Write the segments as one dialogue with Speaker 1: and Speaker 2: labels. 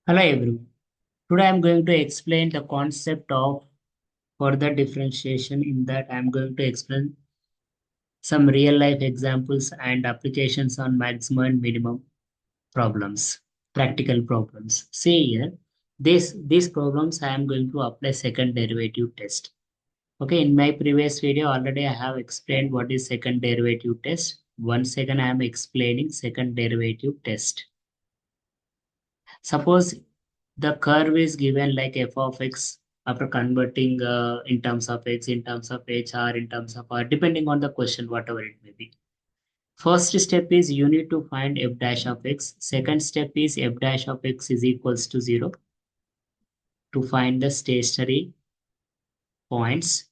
Speaker 1: Hello everyone. Today I am going to explain the concept of further differentiation. In that I am going to explain some real life examples and applications on maximum and minimum problems, practical problems. See here, these problems I am going to apply second derivative test. Okay, in my previous video already I have explained what is second derivative test. Once again I am explaining second derivative test. Suppose the curve is given like f of x after converting in terms of x, in terms of h, or in terms of r, depending on the question, whatever it may be. First step is you need to find f dash of x. Second step is f dash of x is equals to 0 to find the stationary points,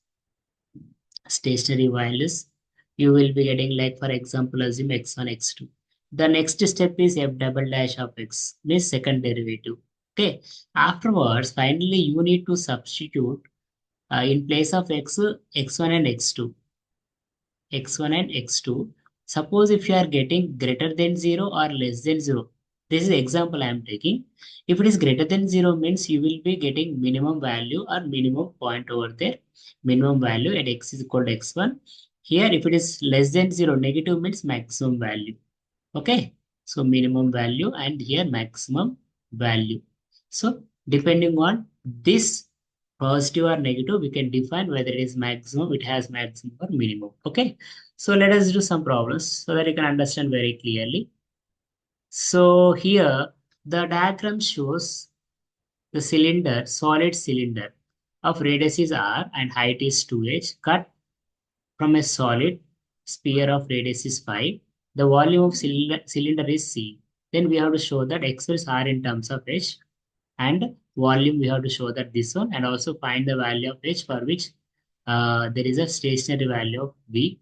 Speaker 1: stationary values. You will be getting like, for example, assume x1, x2. The next step is f double dash of x, means second derivative. Okay. Afterwards, finally, you need to substitute in place of x, x1 and x2. x1 and x2. Suppose if you are getting greater than 0 or less than 0, this is example I am taking. If it is greater than 0 means you will be getting minimum value or minimum point over there. Minimum value at x is equal to x1. Here if it is less than 0, negative means maximum value. Okay. So minimum value and here maximum value. So depending on this positive or negative, we can define whether it is maximum, it has maximum or minimum. Okay. So let us do some problems so that you can understand very clearly. So here the diagram shows the cylinder, solid cylinder of radius is r and height is 2h, cut from a solid sphere of radius is 5. The volume of cylinder is c. Then we have to show that x is r in terms of h, and volume we have to show that this one, and also find the value of h for which there is a stationary value of v.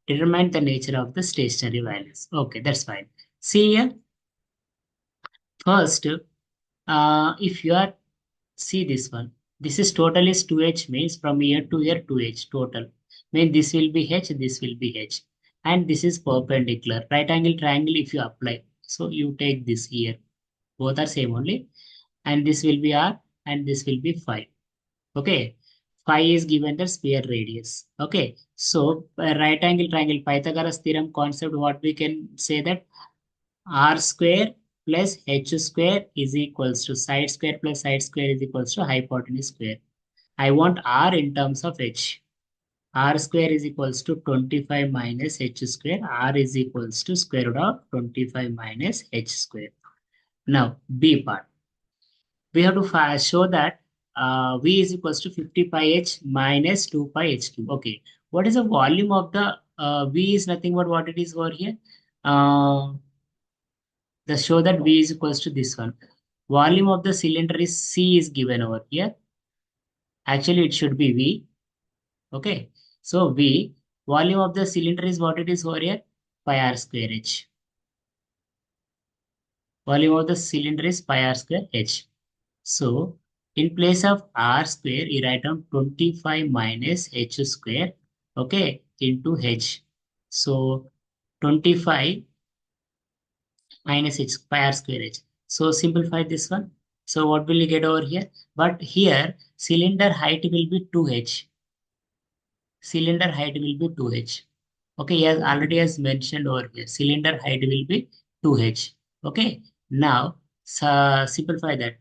Speaker 1: Determine the nature of the stationary values. Okay, that's fine. See here, first, if you are, see this one, this is total is 2h, means from here to here 2h total. Mean this will be h, this will be h. And this is perpendicular. Right angle triangle if you apply. So you take this here. Both are same only. And this will be r and this will be 5. Okay. Phi is given the sphere radius. Okay. So right angle triangle Pythagoras theorem concept, what we can say that r square plus h square is equals to side square plus side square is equals to hypotenuse square. I want r in terms of h. R square is equals to 25 minus h square. R is equals to square root of 25 minus h square. Now B part. We have to show that V is equals to 50 pi h minus 2 pi h cube. Okay. What is the volume of the V is nothing but what it is over here. The show that V is equals to this one. Volume of the cylinder is C is given over here. Actually, it should be V. Okay. So V, volume of the cylinder is what it is over here? Pi r square h. Volume of the cylinder is pi r square h. So in place of r square, you write down 25 minus h square, okay, into h. So 25 minus h pi r square h. So simplify this one. So what will you get over here? But here cylinder height will be 2h. Cylinder height will be 2h. Okay, yes, already as mentioned over here, cylinder height will be 2h. Okay, now simplify that.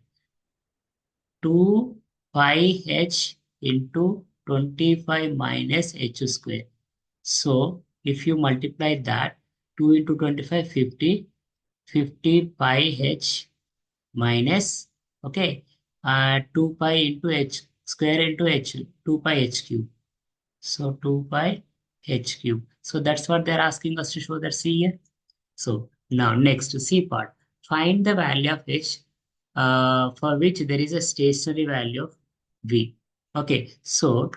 Speaker 1: 2 pi h into 25 minus h square. So if you multiply that, 2 into 25, 50, 50 pi h minus, okay, 2 pi into h square into h, 2 pi h cube. So 2 pi h cube. So that's what they're asking us to show that. See here. So now next C part. Find the value of h for which there is a stationary value of v. Okay. So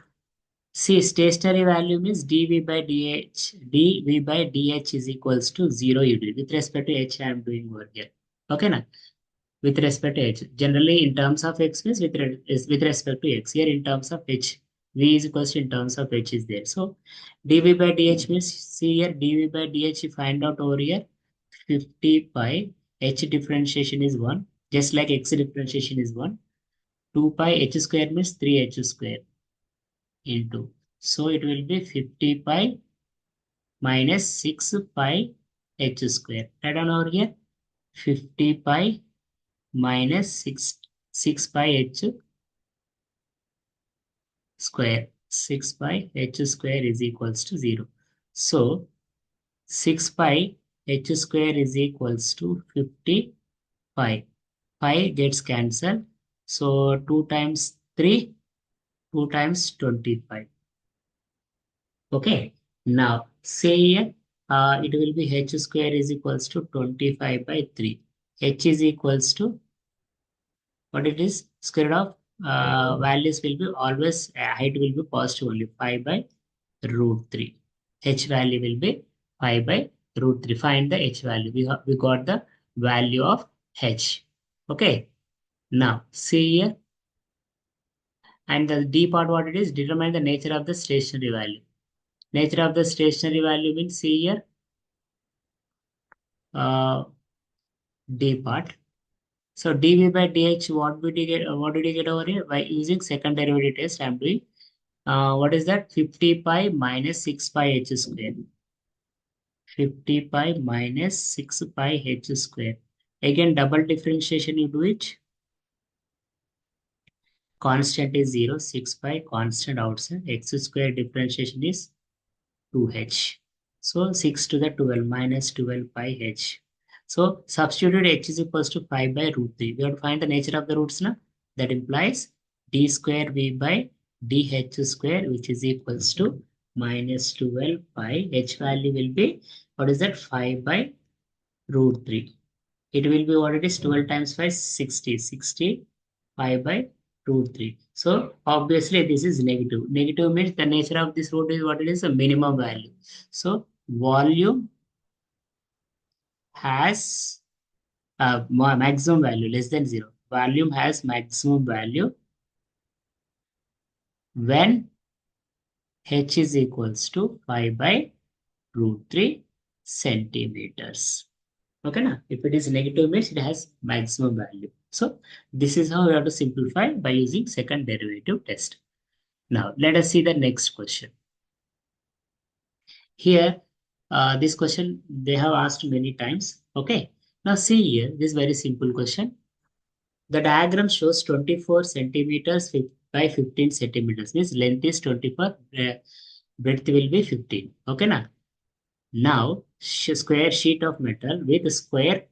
Speaker 1: see, stationary value means dv by dh is equals to 0 ud. With respect to h I am doing over here. Okay now. With respect to h. Generally in terms of x means with respect to x. Here in terms of h. V is equals to in terms of h is there. So dv by dh means, see here, dv by dh you find out over here 50 pi h differentiation is 1. Just like x differentiation is 1. 2 pi h square means 3h square into. So it will be 50 pi minus 6 pi h square. Write down over here. 50 pi minus 6 pi h square. 6 pi h square is equals to 0. So 6 pi h square is equals to 50 pi. Pi gets cancelled. So 2 times 3, 2 times 25. Okay. Now say here it will be h square is equals to 25 by 3. H is equals to what it is? Square root of values will be always height will be positive only 5 by root 3. H value will be 5 by root 3. Find the H value. We got the value of H. Okay. Now see here. And the D part what it is? Determine the nature of the stationary value. Nature of the stationary value means see here. D part. So dv by dh, what did you get? What did you get over here? By using second derivative test, I'm doing. What is that? 50 pi minus 6 pi h square. 50 pi minus 6 pi h square. Again, double differentiation, you do it. Constant is 0, 6 pi, constant outside. X square differentiation is 2h. So 6 to the 12 minus 12 pi h. So substitute h is equals to 5 by root 3. We have to find the nature of the roots now. That implies d square v by dh square, which is equals to minus 12 pi. H value will be, what is that? 5 by root 3. It will be what it is? 12 times 5, 60. 60 pi by root 3. So obviously this is negative. Negative means the nature of this root is what it is? A minimum value. So volume has a maximum value less than 0. Volume has maximum value when h is equals to 5 by root 3 centimeters. Okay, now if it is negative means it has maximum value. So this is how we have to simplify by using second derivative test. Now let us see the next question. Here, this question they have asked many times. Okay. Now see here, this very simple question. The diagram shows 24 centimeters by 15 centimeters. Means length is 24, breadth will be 15. Okay, now square sheet of metal with square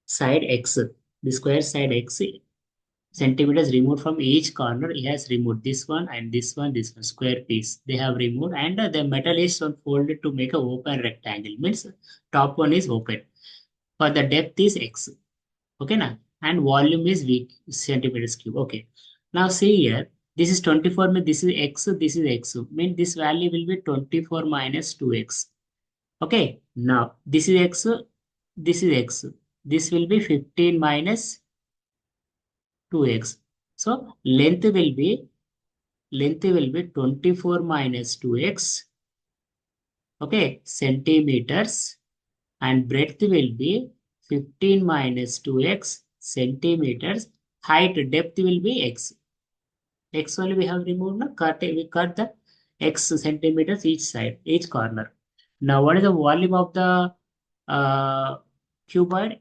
Speaker 1: side x. The square side x centimeters removed from each corner. He has removed this one and this one, square piece. They have removed and the metal is folded to make a open rectangle. Means top one is open. For the depth is x. Okay, now and volume is v centimeters cube. Okay. Now see here. This is 24. Means this is x. This is x. Means this value will be 24 minus 2x. Okay. Now this is x. This is x. This will be 15 minus 2x. So length will be 24 minus 2x. Okay, centimeters, and breadth will be 15 minus 2x centimeters. Height depth will be x. X only we have removed. Now we cut the x centimeters each side, each corner. Now what is the volume of the cuboid?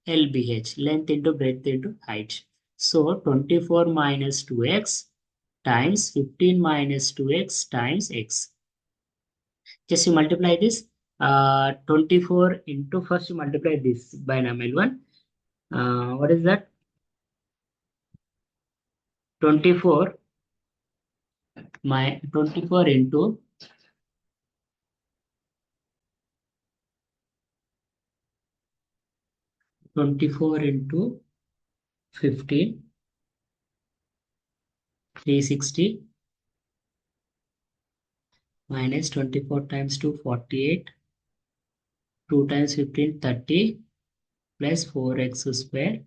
Speaker 1: LBH, length into breadth into height. So 24 minus 2x times 15 minus 2x times x. Just you multiply this. 24 into, first you multiply this binomial one. What is that? 24 24 into 24 into 15, 360 minus 24 times 2, 48, 2 times 15, 30 plus 4x square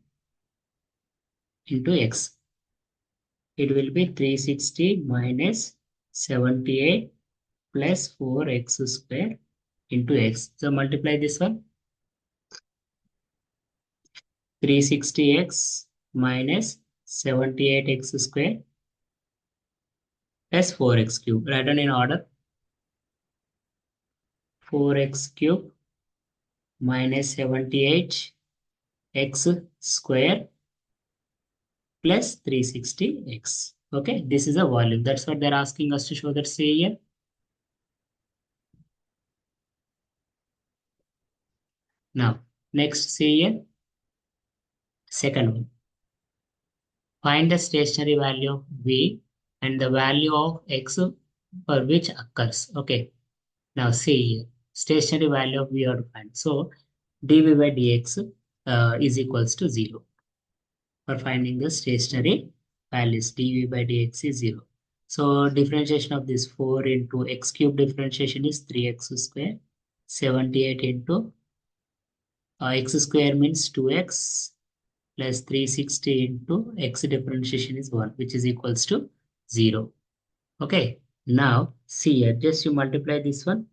Speaker 1: into x. It will be 360 minus 78 plus 4x square into x. So multiply this one. 360x minus 78x square plus 4x cube. Write down in order. 4x cube minus 78x square plus 360x. Okay, this is a volume. That's what they're asking us to show that. Say here. Now, next say here. Second one. Find the stationary value of V and the value of X for which occurs. Okay. Now see here. Stationary value of V are find. So dV by dx is equals to 0. For finding the stationary values, dV by dx is 0. So differentiation of this 4 into x cube differentiation is 3x square. 78 into x square means 2x plus 360 into x differentiation is 1, which is equals to 0. Okay. Now see here. Just you multiply this one.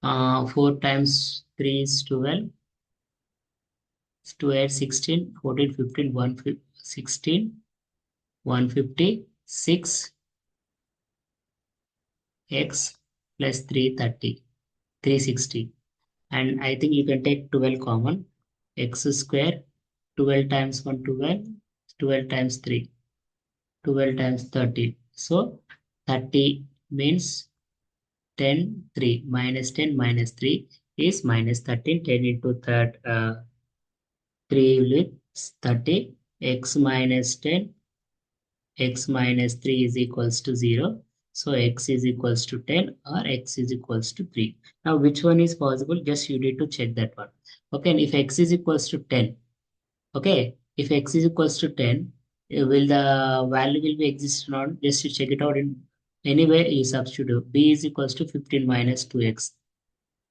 Speaker 1: 4 times 3 is 12. 2 8, 16, 14, 15, 16, 156 x plus 330, 360. And I think you can take 12 common. X square, 12 times 1, 12, 12 times 3, 12 times 30. So 30 means 10, 3 minus 10 minus 3 is minus 13. 10 into 3 will 30. X minus 10, x minus 3 is equals to 0. So x is equals to 10 or x is equals to 3. Now which one is possible? Just you need to check that one. Okay, and if x is equals to 10, okay, if x is equals to 10, will the value will be exist or not? Just to check it out in anyway, you substitute. B is equals to 15 minus 2x.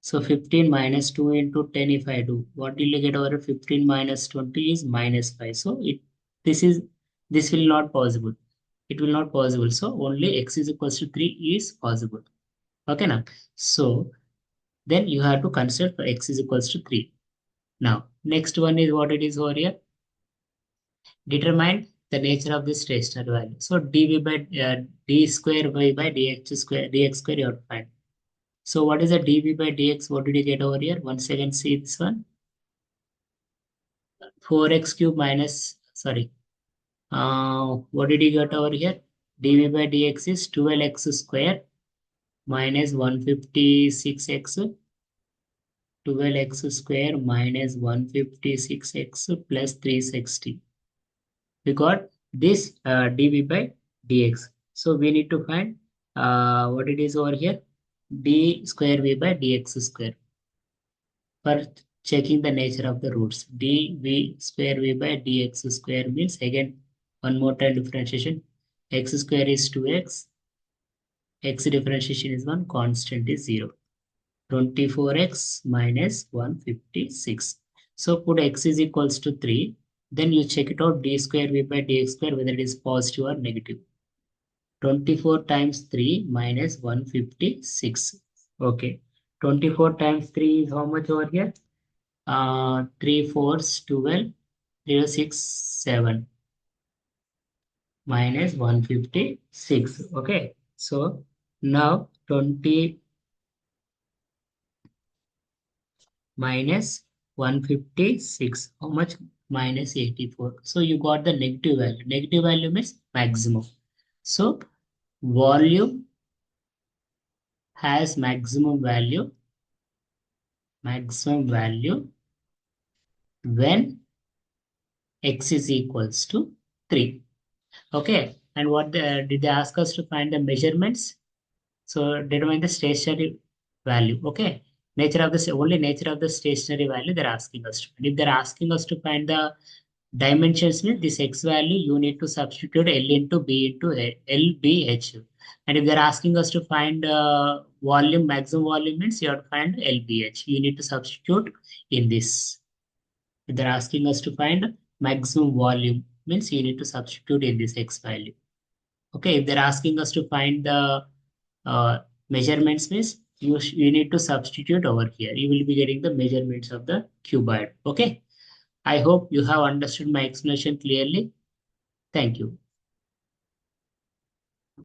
Speaker 1: So 15 minus 2 into 10 if I do, what will you get over 15 minus 20 is minus 5. So this is this will not possible. It will not possible. So only x is equals to 3 is possible. Okay now. So then you have to consider for x is equals to 3. Now next one is what it is over here. Determine the nature of this stationary value. So dv by d square y by dx square you have to find. So what is the dv by dx? What did you get over here? Once again see this one. 4x cube minus, sorry. What did you get over here? dv by dx is 12x square minus 156x. 12x square minus 156x plus 360. We got this dv by dx. So we need to find what it is over here. d square v by dx square. For checking the nature of the roots. dv square v by dx square means again one more time differentiation. X square is 2x. X differentiation is 1. Constant is 0. 24x minus 156. So put x is equals to 3. Then you check it out d square v by dx square whether it is positive or negative. 24 times 3 minus 156. Okay. 24 times 3 is how much over here? 3 fours 12, 0 6 7 minus 156. Okay. So now 20 minus 156. How much? Minus 84. So you got the negative value. Negative value means maximum. So volume has maximum value when x is equals to 3. Okay. And what did they ask us to find the measurements? So determine the stationary value. Okay. Nature of the only nature of the stationary value they're asking us to find. If they're asking us to find the dimensions means this x value you need to substitute L into B into LBH. And if they're asking us to find volume, maximum volume means you have to find LBH. You need to substitute in this. If they're asking us to find maximum volume means you need to substitute in this x value. Okay, if they're asking us to find the measurements means you need to substitute over here. You will be getting the measurements of the cuboid. Okay. I hope you have understood my explanation clearly. Thank you.